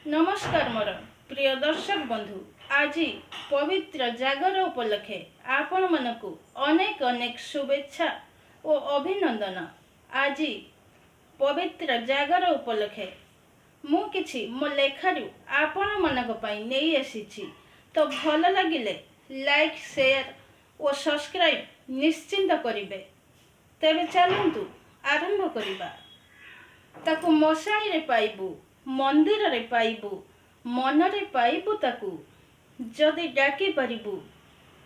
नमस्कार मोर प्रिय दर्शक बंधु। आज पवित्र जागर उपलक्षे आपण मानकु अनेक अनेक शुभेच्छा और अभिनंदन। आज पवित्र जागर उपलक्षे मु किछि मो लेखारु आपण मानक पई नेई आसीछि। तो भल लागिले लाइक शेयर और सब्सक्राइब निश्चिंत करिवे। तेबे चलंतु आरंभ करिबा। ताकू मशाई रे पाइबू, मंदिर रे पाइबू, मन रे पाइबू। ताकू जदि डाकी पारिबू,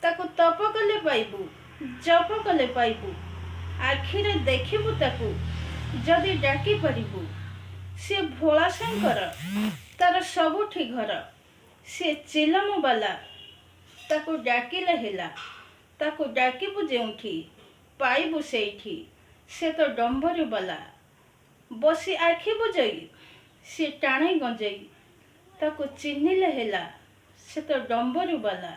ताकू तप कले पाइबू, जप कले पाइबू। आखिरे देखिबू ताकू जदि डाकी पारिबू। से भोला शंकर तार सबुठी घर। से चिलम बाला ताकू डाकिले हेला। ताकू डाकिबू जेउठी पाइबू सेठी। से तो डंबरू बाला बसी आखि बुझई। से टाणी गंजई ताकू चिन्हिले हेला। से तो डंबरू बाला।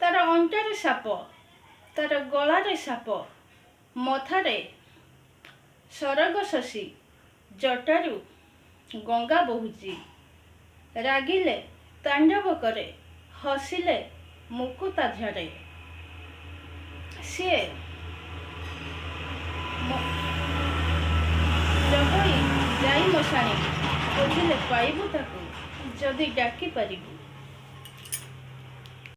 तार अंटारे साप, तार गलारे साप, मथारे सरग शशी, जटारू गंगा बहुची। रागिले तांडव करे, हसिले मुकुता झरे। से जगई जाई मशाणी खोजिले पाइबू ताकू जदि डाकी पारिबू।